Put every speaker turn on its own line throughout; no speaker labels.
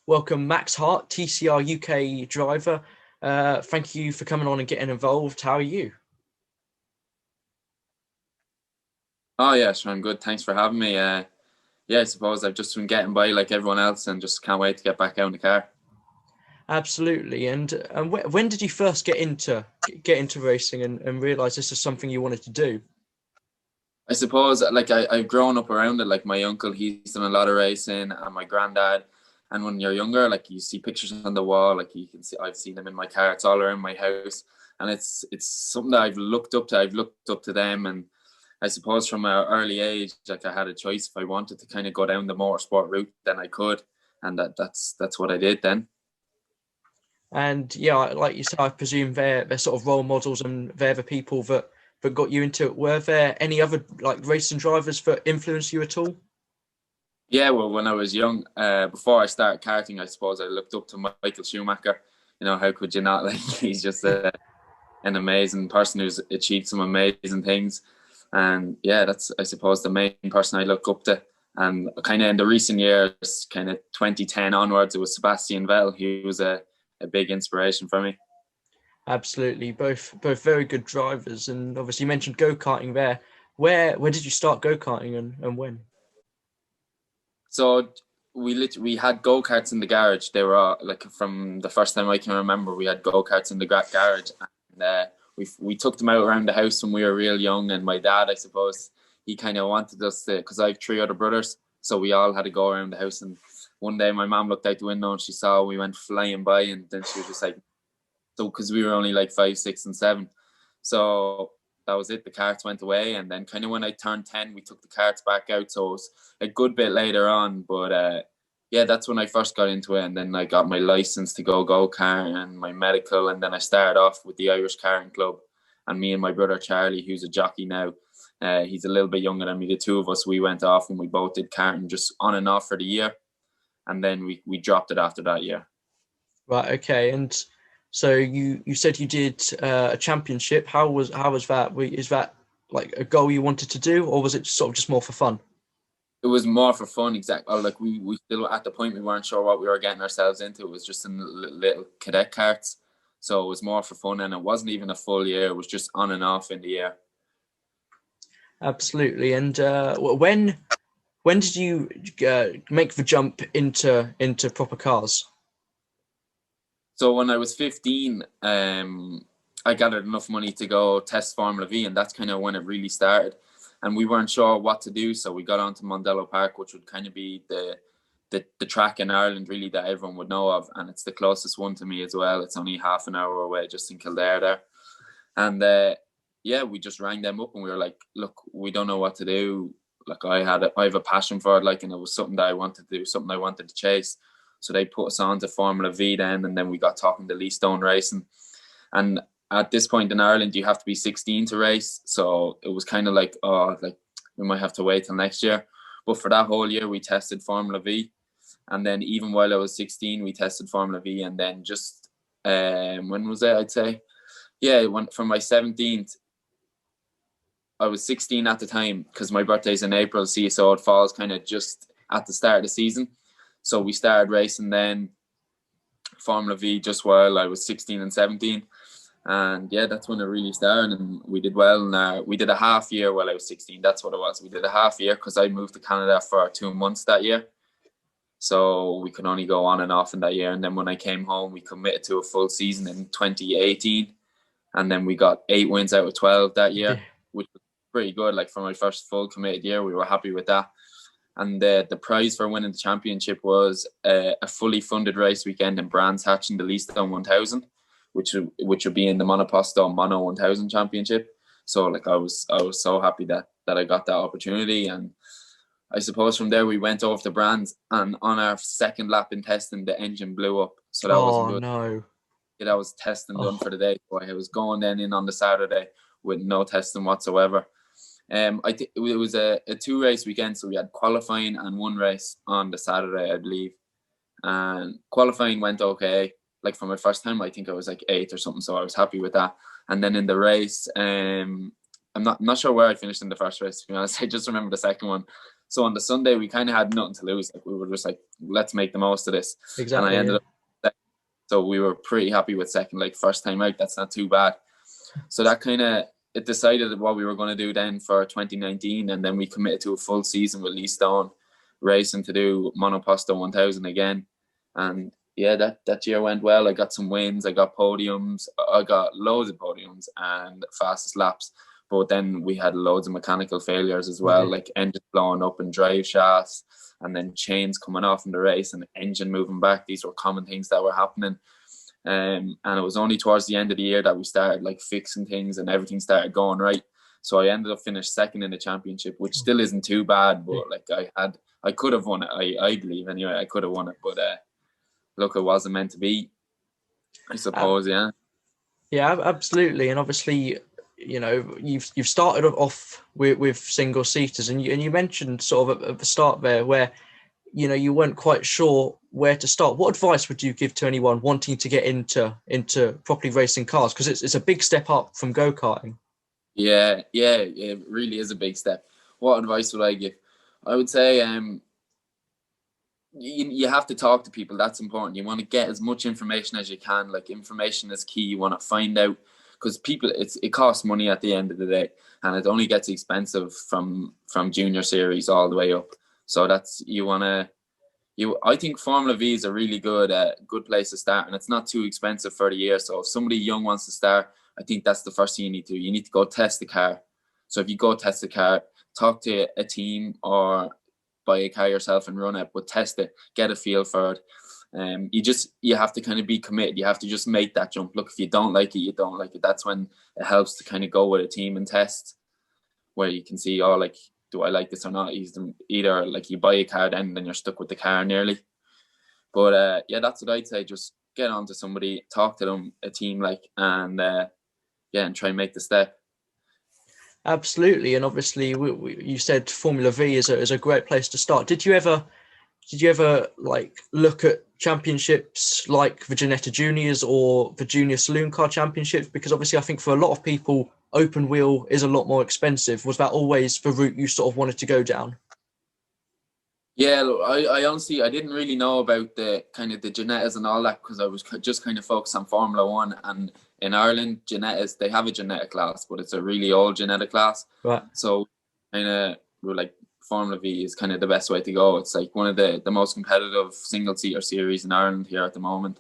welcome Max Hart, TCR UK driver. Thank you for coming on and getting involved. How are you?
Oh yeah, sure, I'm good. Thanks for having me. Yeah, I suppose I've just been getting by like everyone else, and just can't wait to get back out in the car.
Absolutely. And when did you first get into racing and realize this is something you wanted to do?
I suppose like I've grown up around it. Like my uncle, he's done a lot of racing, and my granddad. And when you're younger, like you see pictures on the wall, like you can see, I've seen them in my car. It's all around my house, and it's something that I've looked up to. I've looked up to them, and I suppose from an early age, like I had a choice. If I wanted to kind of go down the motorsport route, then I could, and that's what I did then.
And yeah, like you said, I presume they're sort of role models and they're the people that got you into it. Were there any other like racing drivers that influenced you at all?
Yeah, well, when I was young, before I started karting, I suppose I looked up to Michael Schumacher. You know, how could you not? Like, he's just an amazing person who's achieved some amazing things. And yeah, that's, I suppose, the main person I look up to. And kind of in the recent years, kind of 2010 onwards, it was Sebastian Vettel. He was a big inspiration for me.
Absolutely, both very good drivers, and obviously you mentioned go karting there. Where did you start go karting and when?
So we had go karts in the garage. They were all, like from the first time I can remember. We had go karts in the garage, and we took them out around the house when we were real young. And my dad, I suppose, he kind of wanted us to, because I have three other brothers, so we all had to go around the house. And one day my mom looked out the window and she saw we went flying by, and then she was just like, so because we were only like 5, 6, and 7, so that was it. The carts went away, and then kind of when I turned 10, we took the carts back out. So it was a good bit later on, but yeah, that's when I first got into it, and then I got my license to go kart and my medical, and then I started off with the Irish Karting Club, and me and my brother Charlie, who's a jockey now. He's a little bit younger than me. The two of us, we went off and we both did karting just on and off for the year, and then we dropped it after that year.
Right, okay, and so you said you did a championship. How was that? Is that like a goal you wanted to do, or was it sort of just more for fun?
It was more for fun, exactly. Like we still at the point we weren't sure what we were getting ourselves into. It was just in little cadet carts, so it was more for fun, and it wasn't even a full year. It was just on and off in the year.
Absolutely. And when did you make the jump into proper cars?
So when I was 15, I gathered enough money to go test Formula V, and that's kind of when it really started. And we weren't sure what to do, so we got onto Mondello Park, which would kind of be the track in Ireland really that everyone would know of, and it's the closest one to me as well. It's only half an hour away, just in Kildare there. And yeah, we just rang them up and we were like, look, we don't know what to do. Like I have a passion for it, like, and it was something that I wanted to do, something I wanted to chase. So they put us on to Formula V then, and then we got talking to Lee Stone Racing. And at this point in Ireland, you have to be 16 to race. So it was kind of like, oh, like we might have to wait till next year. But for that whole year, we tested Formula V. And then even while I was 16, we tested Formula V. And then just, when was it, I'd say? Yeah, from my 17th, I was 16 at the time because my birthday's in April. See, so it falls kind of just at the start of the season. So we started racing then Formula V just while I was 16 and 17. And yeah, that's when it really started, and we did well. And we did a half year while I was 16. That's what it was. We did a half year because I moved to Canada for 2 months that year. So we could only go on and off in that year. And then when I came home, we committed to a full season in 2018. And then we got 8 wins out of 12 that
Yeah.
year, which was pretty good. Like for my first full committed year, we were happy with that. And the prize for winning the championship was a fully funded race weekend in Brands Hatch in the Leastone 1000, which would be in the Monoposto Mono 1000 championship. So like I was so happy that I got that opportunity. And I suppose from there we went over to Brands, and on our second lap in testing, the engine blew up. So that wasn't
Oh
good.
no.
Yeah, that was testing done
Oh,
for the day. So I was going then in on the Saturday with no testing whatsoever. I think it was a 2 race weekend, so we had qualifying and one race on the Saturday, I believe. And qualifying went okay. Like for my first time, I think I was like 8th or something, so I was happy with that. And then in the race, I'm not sure where I finished in the first race. To be honest, I just remember the second one. So on the Sunday, we kind of had nothing to lose. Like we were just like, let's make the most of this.
Exactly.
And I ended up, so we were pretty happy with second. Like first time out, that's not too bad. So that kind of, it decided what we were going to do then for 2019, and then we committed to a full season with Lee Stone racing to do Monoposto 1000 again. And yeah, that year went well. I got some wins, I got podiums, I got loads of podiums and fastest laps. But then we had loads of mechanical failures as well, like engines blowing up and drive shafts, and then chains coming off in the race and engine moving back. These were common things that were happening. And it was only towards the end of the year that we started like fixing things and everything started going right. So I ended up finished second in the championship, which still isn't too bad, but like I could have won it. I believe anyway, I could have won it, but look, it wasn't meant to be, I suppose. Yeah,
absolutely. And obviously, you know, you've started off with single seaters, and you mentioned sort of at the start there where, you know, you weren't quite sure where to start. What advice would you give to anyone wanting to get into properly racing cars? Because it's a big step up from go-karting.
Yeah, it really is a big step. What advice would I give? I would say you have to talk to people. That's important. You want to get as much information as you can. Like, information is key. You want to find out, because people, it costs money at the end of the day, and it only gets expensive from junior series all the way up. So that's, I think Formula V is a really good place to start, and it's not too expensive for the year. So if somebody young wants to start, I think that's the first thing you need to do. You need to go test the car. So if you go test the car, talk to a team or buy a car yourself and run it, but test it, get a feel for it. You have to kind of be committed. You have to just make that jump. Look, if you don't like it, you don't like it. That's when it helps to kind of go with a team and test, where you can see, oh, like, do I like this or not? Either like you buy a car then you're stuck with the car nearly. But yeah, that's what I'd say. Just get on to somebody, talk to them, a team, like, and and try and make the step.
Absolutely. And obviously you said Formula V is a great place to start. Did you ever like look at championships like the Ginetta Juniors or the Junior Saloon Car Championships? Because obviously I think for a lot of people, open wheel is a lot more expensive. Was that always the route you sort of wanted to go down?
Yeah, look, I honestly, I didn't really know about the kind of the Ginettas and all that, because I was just kind of focused on Formula One. And in Ireland, Ginettas, they have a Ginetta class, but it's a really old Ginetta class.
Right.
So kind of we're like, Formula V is kind of the best way to go. It's like one of the most competitive single seater series in Ireland here at the moment.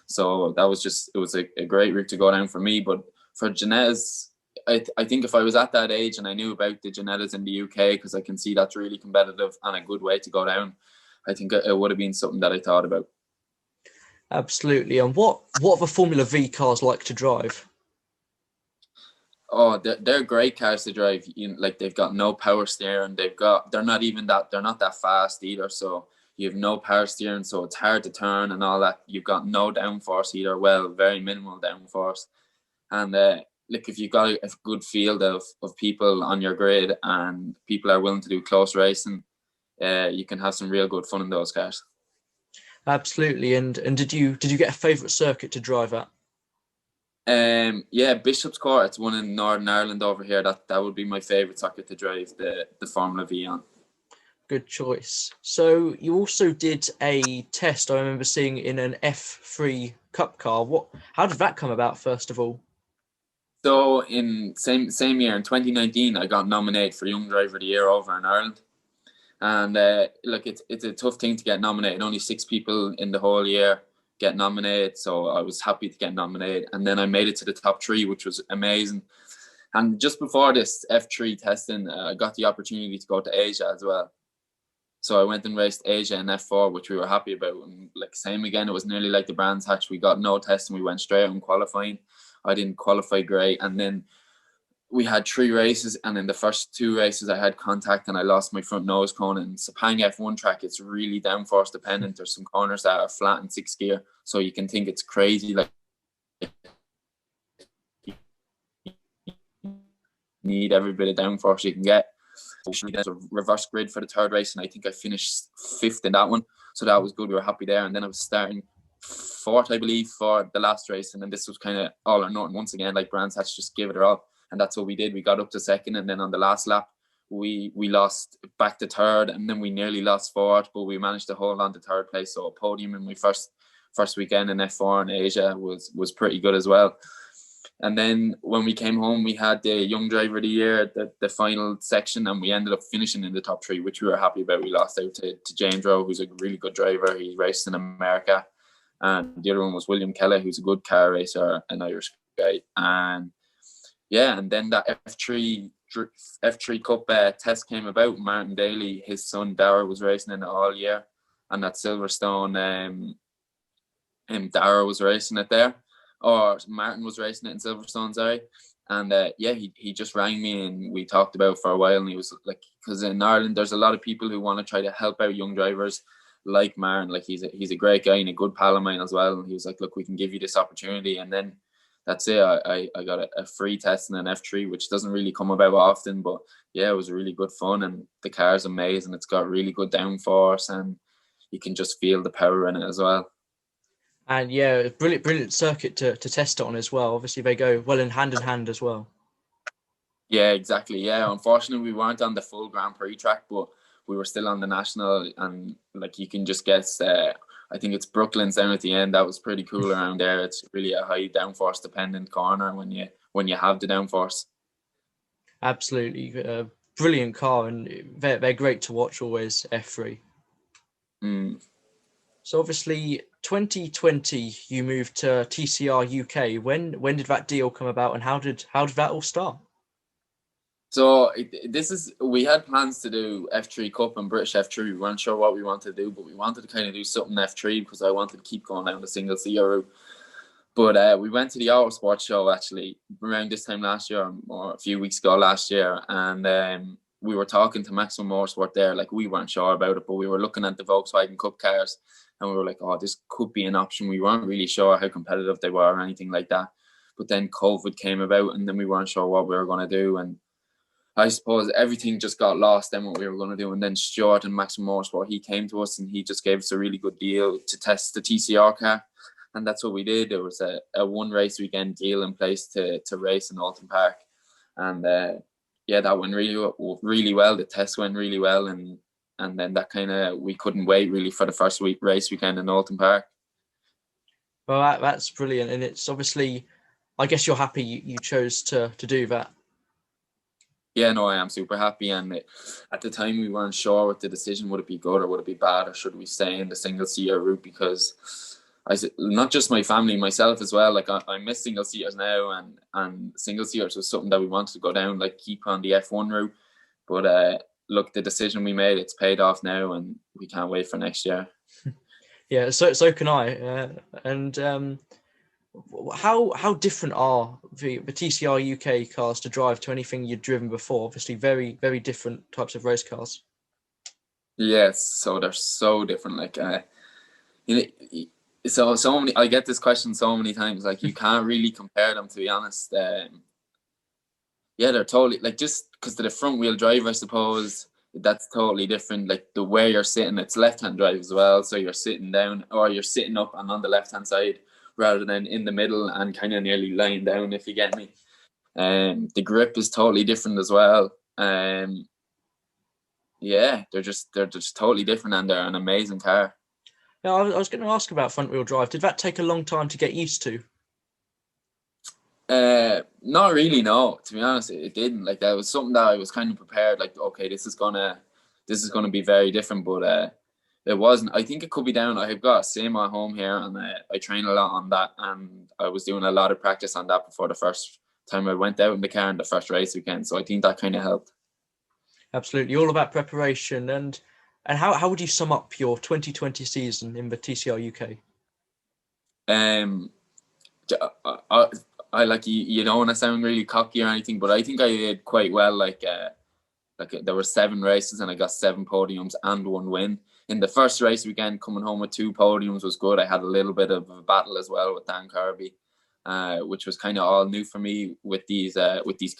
So that was it was a great route to go down for me. But for Ginettas, I think if I was at that age and I knew about the Ginettas in the UK, because I can see that's really competitive and a good way to go down, I think it would have been something that I thought about.
Absolutely. And what are the Formula V cars like to drive?
Oh, they're great cars to drive. Like, they've got no power steering. They're not that fast either. So you have no power steering, so it's hard to turn and all that. You've got no downforce either. Well, very minimal downforce. And look, if you've got a good field of people on your grid and people are willing to do close racing, you can have some real good fun in those cars.
Absolutely. And did you get a favourite circuit to drive at?
Yeah, Bishop's Court. It's one in Northern Ireland over here. That would be my favourite circuit to drive the Formula V on.
Good choice. So you also did a test, I remember seeing, in an F3 Cup car. How did that come about, first of all?
So in same year, in 2019, I got nominated for Young Driver of the Year over in Ireland. And look, it's a tough thing to get nominated. Only 6 people in the whole year get nominated, so I was happy to get nominated. And then I made it to the top 3, which was amazing. And just before this F3 testing, I got the opportunity to go to Asia as well. So I went and raced Asia in F4, which we were happy about. And like, same again, it was nearly like the Brands Hatch. We got no testing, we went straight on qualifying. I didn't qualify great, and then we had 3 races, and in the first 2 races I had contact and I lost my front nose cone. And Sepang F1 track, it's really downforce dependent. There's some corners that are flat in 6th gear, so you can think it's crazy, like, you need every bit of downforce you can get. There's a reverse grid for the 3rd race, and I think I finished 5th in that one, so that was good. We were happy there. And then I was starting 4th, I believe, for the last race, and then this was kind of all or nothing once again. Like, Brands Hatch just give it all, and that's what we did. We got up to 2nd, and then on the last lap we lost back to third, and then we nearly lost fourth, but we managed to hold on to third place. So a podium in my first weekend in F4 in Asia was pretty good as well. And then when we came home, we had the Young Driver of the Year, the final section, and we ended up finishing in the top 3, which we were happy about. We lost out to James Rowe, who's a really good driver. He raced in America. And the other one was William Kelly, who's a good car racer, an Irish guy. And yeah, and then that F3 Cup test came about. Martin Daly, his son Dara, was racing in it all year. And at Silverstone, Dara was racing it there. Or Martin was racing it in Silverstone, sorry. And he just rang me and we talked about it for a while. And he was like, because in Ireland, there's a lot of people who want to try to help out young drivers like Martin. Like he's a great guy and a good pal of mine as well. And he was like, look, we can give you this opportunity. And then that's it. I got a free test in an F3, which doesn't really come about often. But yeah, it was really good fun. And the car's amazing. It's got really good downforce and you can just feel the power in it as well.
And yeah, brilliant circuit to test it on as well. Obviously, they go well in hand as well.
Yeah, exactly. Yeah, unfortunately, we weren't on the full Grand Prix track, but we were still on the national. And like you can just guess, I think it's Brooklyn's down at the end. That was pretty cool around there. It's really a high downforce dependent corner when you have the downforce.
Absolutely, brilliant car, and they're great to watch always. F3. So obviously 2020 you moved to TCR UK. When did that deal come about and how did that all start?
So we had plans to do F3 Cup and British F3. We weren't sure what we wanted to do, but we wanted to kind of do something F3 because I wanted to keep going down the single seater route. But we went to the Autosport show actually around this time last year or a few weeks ago last year, and we were talking to Maximum Motorsport there. Like we weren't sure about it, but we were looking at the Volkswagen Cup cars. And we were like, oh, this could be an option. We weren't really sure how competitive they were or anything like that. But then COVID came about and then we weren't sure what we were going to do. And I suppose everything just got lost then what we were going to do. And then Stuart and Maximum Motorsport, he came to us and he just gave us a really good deal to test the TCR car. And that's what we did. There was a one race weekend deal in place to race in Alton Park. And that went really well. The test went really well. And then that kind of, we couldn't wait really for the first race weekend in Alton Park.
Well, that's brilliant. And it's obviously, I guess you're happy you chose to do that.
Yeah, no, I am super happy. And at the time we weren't sure what the decision, would it be good or would it be bad, or should we stay in the single seater route? Because not just my family, myself as well, like I miss single seaters now, and single seaters was something that we wanted to go down, like keep on the F1 route. But look, the decision we made, it's paid off now and we can't wait for next year.
Yeah, so can I. How different are the TCR UK cars to drive to anything you'd driven before? Obviously, very, very different types of race cars.
Yes, so they're so different. Like, so many. I get this question so many times. Like, you can't really compare them, to be honest. They're totally, like, just because they're the front wheel drive, I suppose, that's totally different. Like the way you're sitting, it's left-hand drive as well. So you're sitting down or you're sitting up and on the left-hand side rather than in the middle and kind of nearly lying down, if you get me. The grip is totally different as well. They're just totally different and they're an amazing car.
Yeah, I was going to ask about front-wheel drive. Did that take a long time to get used to?
Not really, no. To be honest, it didn't. Like that was something that I was kind of prepared. Like, okay, this is gonna be very different, but it wasn't. I think it could be down. I've got a sim at home here, and I train a lot on that, and I was doing a lot of practice on that before the first time I went out in the car in the first race weekend. So I think that kind of helped.
Absolutely, all about preparation. And how would you sum up your 2020 season in the TCR UK?
I like you don't want to sound really cocky or anything, but I think I did quite well. Like there were 7 races and I got 7 podiums and 1 win. In the first race weekend, coming home with 2 podiums was good. I had a little bit of a battle as well with Dan Kirby, which was kind of all new for me with these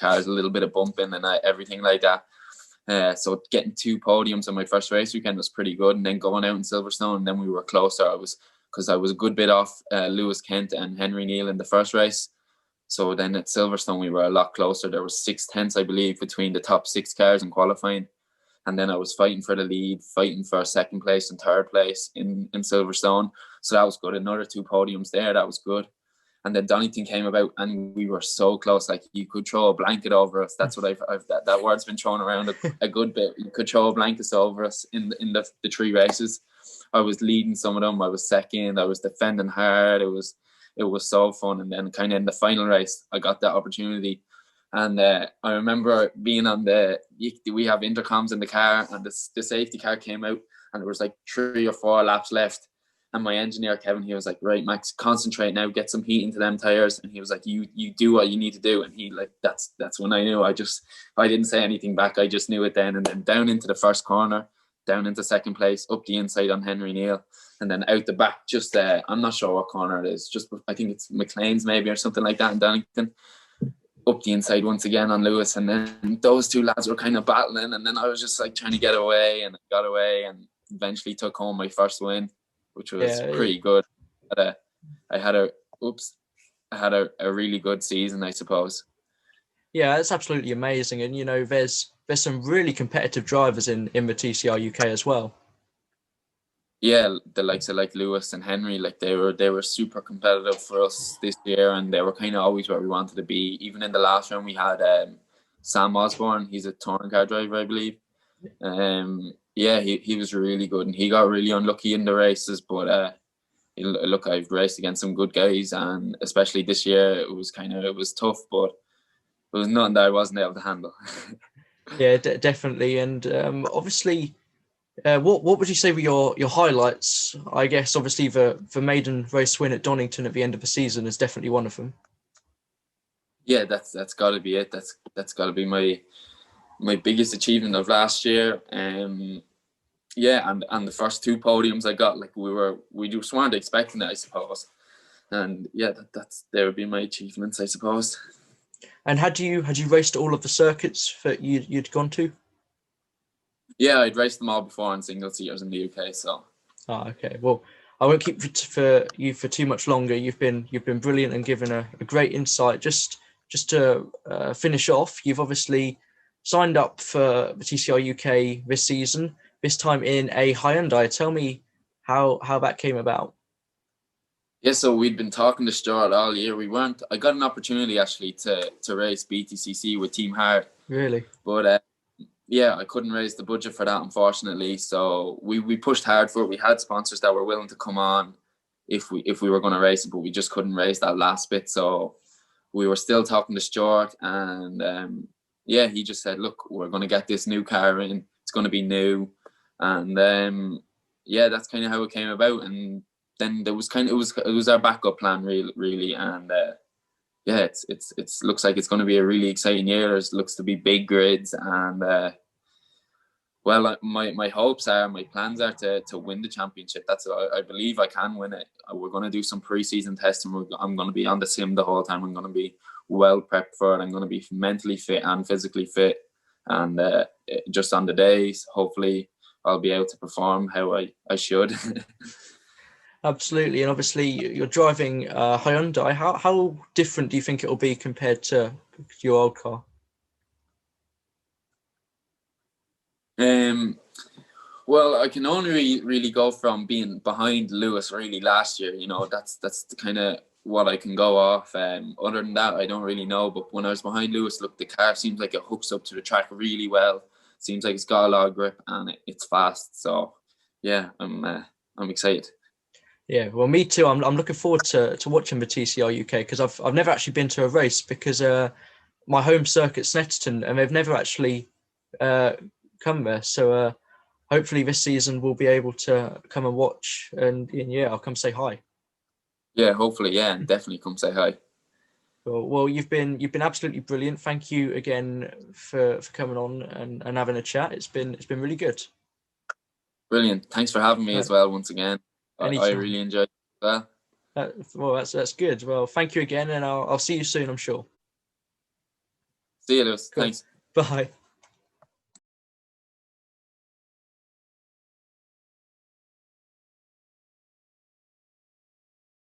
cars, a little bit of bumping and everything like that. So getting 2 podiums on my first race weekend was pretty good. And then going out in Silverstone, and then we were closer. I was a good bit off Lewis Kent and Henry Neal in the first race. So then at Silverstone, we were a lot closer. There was 6 tenths, I believe, between the top 6 cars in qualifying. And then I was fighting for the lead, fighting for second place and third place in Silverstone. So that was good. Another 2 podiums there. That was good. And then Donington came about, and we were so close. Like, you could throw a blanket over us. That's what I've that word's been thrown around a good bit. You could throw a blanket over us in the 3 races. I was leading some of them. I was second. I was defending hard. It was so fun. And then kind of in the final race, I got that opportunity. And I remember being on we have intercoms in the car, and the safety car came out, and there was like 3 or 4 laps left. And my engineer, Kevin, he was like, right, Max, concentrate now, get some heat into them tires. And he was like, you do what you need to do. And he, like, that's when I knew. I didn't say anything back. I just knew it then. And then down into the first corner, down into second place, up the inside on Henry Neal. And then out the back, just, I'm not sure what corner it is. Just, I think it's McLean's maybe, or something like that in Donington. Up the inside once again on Lewis. And then those 2 lads were kind of battling. And then I was just like trying to get away, and I got away and eventually took home my first win, which was pretty good. I had a really good season, I suppose.
Yeah, it's absolutely amazing. And, you know, there's some really competitive drivers in the TCR UK as well.
Yeah, the likes of like Lewis and Henry, like they were super competitive for us this year, and they were kind of always where we wanted to be. Even in the last round, we had Sam Osborne. He's a touring car driver, I believe. Yeah, he was really good, and he got really unlucky in the races. But look, I've raced against some good guys, and especially this year, it was tough, but it was nothing that I wasn't able to handle.
Yeah, definitely. And obviously, what would you say were your highlights? I guess obviously the maiden race win at Donington at the end of the season is definitely one of them.
Yeah, that's got to be it. That's got to be my biggest achievement of last year. Yeah, and the first 2 podiums I got, like we just weren't expecting it, I suppose. And yeah, they would be my achievements, I suppose.
And had you raced all of the circuits that you'd gone to?
Yeah, I'd raced them all before on single seaters in the UK. So.
Oh, okay. Well, I won't keep you for too much longer. You've been brilliant and given a great insight. Just to finish off, you've obviously signed up for the TCR UK this season. This time in a Hyundai. Tell me how that came about.
Yeah, so we'd been talking to Stuart all year. I got an opportunity actually to race BTCC with Team Hart.
Really?
But yeah, I couldn't raise the budget for that, unfortunately. So we pushed hard for it. We had sponsors that were willing to come on if we were going to race it, but we just couldn't raise that last bit. So we were still talking to Stuart, and yeah, he just said, look, we're going to get this new car in. It's going to be new. And yeah, that's kind of how it came about. And then there was it was our backup plan, really. And yeah, it's looks like it's going to be a really exciting year. It looks to be big grids, and well, my hopes are, my plans are to win the championship. I believe I can win it. We're going to do some pre-season testing. I'm going to be on the sim the whole time. I'm going to be well prepped for it. I'm going to be mentally fit and physically fit, and just on the days, hopefully, I'll be able to perform how I should.
Absolutely. And obviously you're driving Hyundai. How different do you think it will be compared to your old car?
Well, I can only really go from being behind Lewis really last year. You know, that's the kind of what I can go off. Other than that, I don't really know. But when I was behind Lewis, look, the car seems like it hooks up to the track really well. Seems like it's got a lot of grip, and it's fast. So yeah, I'm excited.
Yeah, well, me too. I'm looking forward to watching the TCR UK, because I've never actually been to a race, because my home circuit's Snetterton, and they've never actually come there. So hopefully this season we'll be able to come and watch, and yeah, I'll come say hi.
Yeah, hopefully, yeah, and definitely come say hi.
Well, you've been absolutely brilliant. Thank you again for coming on and having a chat. It's been really good.
Brilliant. Thanks for having me as well once again. I really enjoyed it as well.
Well, that's good. Well, thank you again, and I'll see you soon, I'm sure.
See you, Lewis.
Cool.
Thanks.
Bye.